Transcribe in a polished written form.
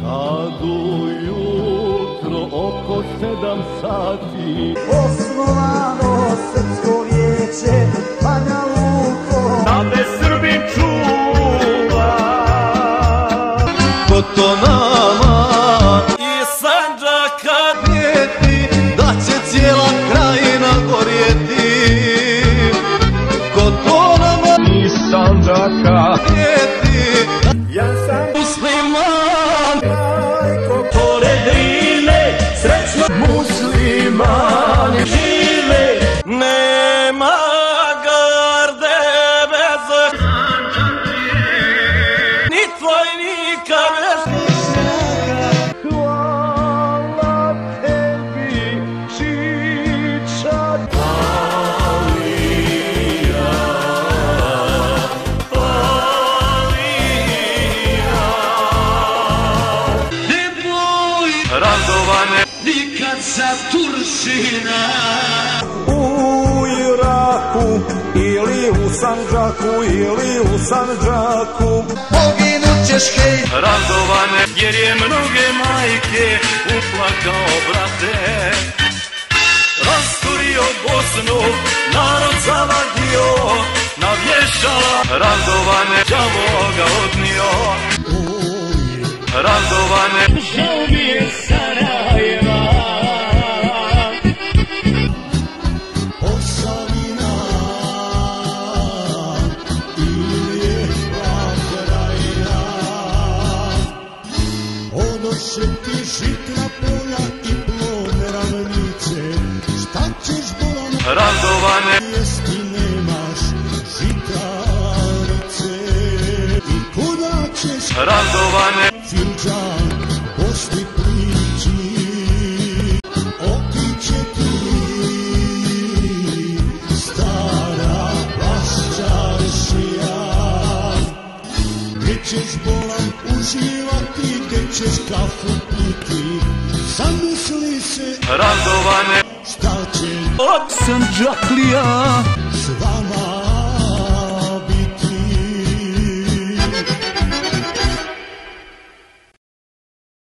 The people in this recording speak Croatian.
Kad ujutro oko 7 sati osnovano Srpsko vijeće Banja Luko, da me Srbin čuva ko to nama i Sandžaka prijeti da će cijela krajina gorjeti ko to nama i Sandžaka prijeti. Ja sam musliman, pored Drine, srećno musliman žive, nema garde bez ni tvojnika bez. Hvala tebi, Čičak. Radovane nikad sa Turšina, u Iraku ili u Sandžaku, ili u Sandžaku poginut ćeš, hej. Radovane jer je mnoge majke uplakao brate, rasturio Bosnu, narod zavadio, navješala. Radovane đavo ga odnio, Radovane žao mi je Sarajeva. Posavina ili lijepa krajina, odoše ti žitna polja i plodne ravnice, šta ćeš bolano Radovane jesti nemaš žitarice, i kuda ćeš Radovane Filđan posti priči, otiće ti stara paščaršija, gdje ćeš bolan uživati, gdje ćeš kafu piti, zamisli se Radovane šta će od Sandžaklija.